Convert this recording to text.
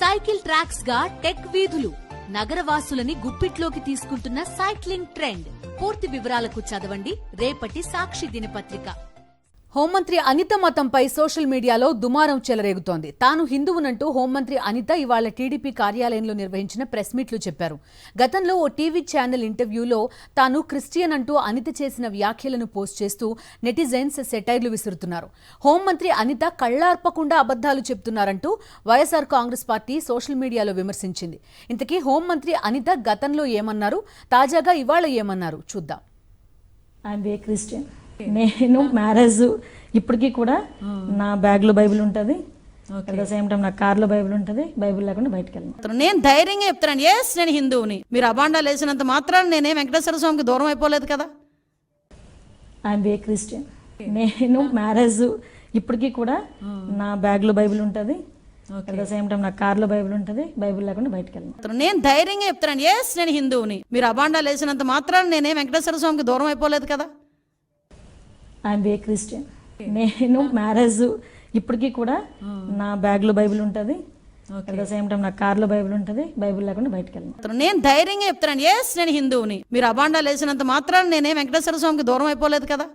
Cycle tracks గా tech వీధులు నగరవాసులని గుప్పిట్లోకి తీసుకుంటున్న సైక్లింగ్ ట్రెండ్. పూర్తి వివరాలకు చదవండి రేపటి సాక్షి దినపత్రిక. హోంమంత్రి అనిత మతంపై సోషల్ మీడియాలో దుమారం చెలరేగుతోంది. తాను హిందువునంటూ హోంమంత్రి అనిత ఇవాళ టీడీపీ కార్యాలయంలో నిర్వహించిన ప్రెస్ మీట్లు చెప్పారు. గతంలో ఓ టీవీ ఛానల్ ఇంటర్వ్యూలో తాను క్రిస్టియన్ అంటూ అనిత చేసిన వ్యాఖ్యలను పోస్ట్ చేస్తూ నెటిజన్స్ సెటైర్లు విసురుతున్నారు. హోంమంత్రి అనిత కళ్లార్పకుండా అబద్దాలు చెప్తున్నారంటూ వైఎస్ఆర్ కాంగ్రెస్ పార్టీ సోషల్ మీడియాలో విమర్శించింది. ఇంతకీ హోంమంత్రి అనిత గతంలో ఏమన్నారు, తాజాగా ఇవాళ ఏమన్నారు చూద్దాం. నేను మ్యారేజ్ ఇప్పటికీ కూడా నా బ్యాగ్ లో బైబిల్ ఉంటుంది, అట్ ద సేమ్ టైం నా కార్ లో బైబిల్ ఉంటుంది. బైబిల్ లేకుండా బయటకు వెళ్ళను. నేను ధైర్యంగా చెప్తాను, ఎస్ నేను హిందువుని. మీరు అబాండాలు వేసినంత మాత్రాన నేనే వెంకటేశ్వర స్వామికి దూరం అయిపోలేదు కదా. I'm a Christian. నేను మ్యారేజ్ ఇప్పటికీ కూడా నా బ్యాగ్ లో బైబిల్ ఉంటుంది, అట్ ద సేమ్ టైం నా కార్ లో బైబిల్ ఉంటుంది. బైబిల్ లేకుండా బయటకు వెళ్ళను. నేను ధైర్యంగా చెప్తాను, ఎస్ నేను హిందువుని. మీరు అబాండాలు వేసినంత మాత్రాన నేనే వెంకటేశ్వర స్వామికి దూరం అయిపోలేదు కదా. I'm a Christian. నేను మ్యారేజ్ ఇప్పటికీ కూడా నా బ్యాగ్ లో బైబిల్ ఉంటుంది, అట్ ద సేమ్ టైం నా కార్ లో బైబిల్ ఉంటుంది. బైబిల్ లేకుండా బయటకు వెళ్ళను. నేను ధైర్యంగా చెప్తాను, ఎస్ నేను హిందువుని. మీరు అబాండాలు వేసినంత మాత్రాన నేనే వెంకటేశ్వర స్వామికి దూరం అయిపోలేదు కదా.